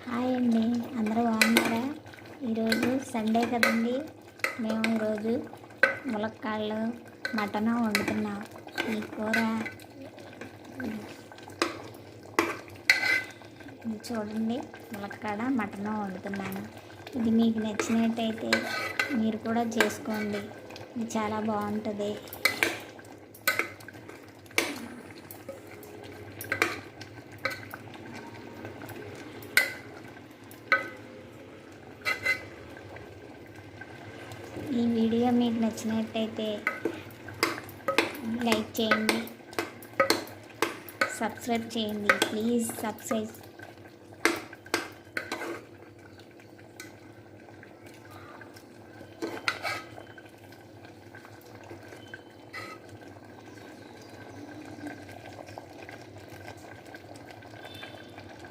Hi అండి, అందరూ బాగున్నారా? ఈరోజు సండే కదండి, మేము ఈరోజు ములక్కాళ్ళు మటన్ వండుతున్నాం. ఈ కూర చూడండి, ములక్కాడ మటన్ వండుతున్నాను. ఇది మీకు నచ్చినట్టయితే మీరు కూడా చేసుకోండి, ఇది చాలా బాగుంటుంది. ఈ వీడియో మీకు నచ్చినట్టయితే లైక్ చేయండి, సబ్స్క్రైబ్ చేయండి. Please subscribe.